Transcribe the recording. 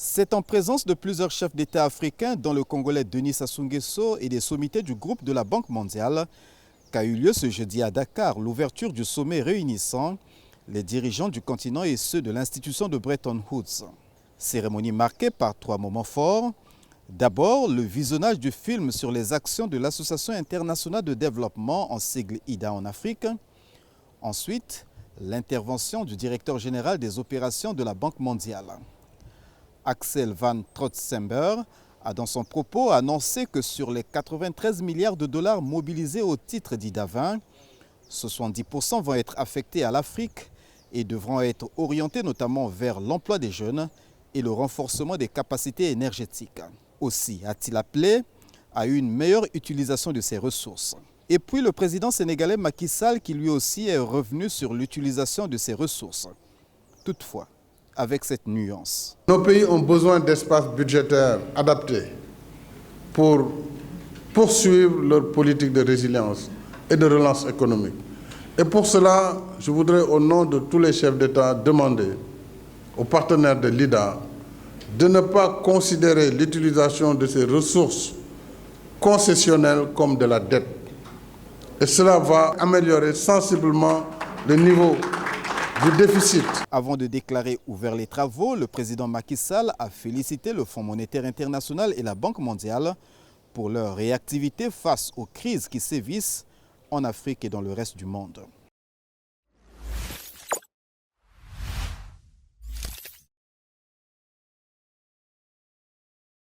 C'est en présence de plusieurs chefs d'État africains, dont le Congolais Denis Sassou Nguesso et des sommités du groupe de la Banque mondiale, qu'a eu lieu ce jeudi à Dakar l'ouverture du sommet réunissant les dirigeants du continent et ceux de l'institution de Bretton Woods. Cérémonie marquée par 3 moments forts. D'abord, le visionnage du film sur les actions de l'Association internationale de développement, en sigle IDA en Afrique. Ensuite, l'intervention du directeur général des opérations de la Banque mondiale. Axel Van Trotsember a dans son propos annoncé que sur les 93 milliards de dollars mobilisés au titre d'IDA 20, 70% vont être affectés à l'Afrique et devront être orientés notamment vers l'emploi des jeunes et le renforcement des capacités énergétiques. Aussi a-t-il appelé à une meilleure utilisation de ces ressources. Et puis le président sénégalais Macky Sall qui lui aussi est revenu sur l'utilisation de ces ressources. Toutefois, avec cette nuance. Nos pays ont besoin d'espaces budgétaires adaptés pour poursuivre leur politique de résilience et de relance économique. Et pour cela, je voudrais au nom de tous les chefs d'État demander aux partenaires de l'IDA de ne pas considérer l'utilisation de ces ressources concessionnelles comme de la dette. Et cela va améliorer sensiblement le niveau du déficit. Avant de déclarer ouvert les travaux, le président Macky Sall a félicité le Fonds monétaire international et la Banque mondiale pour leur réactivité face aux crises qui sévissent en Afrique et dans le reste du monde.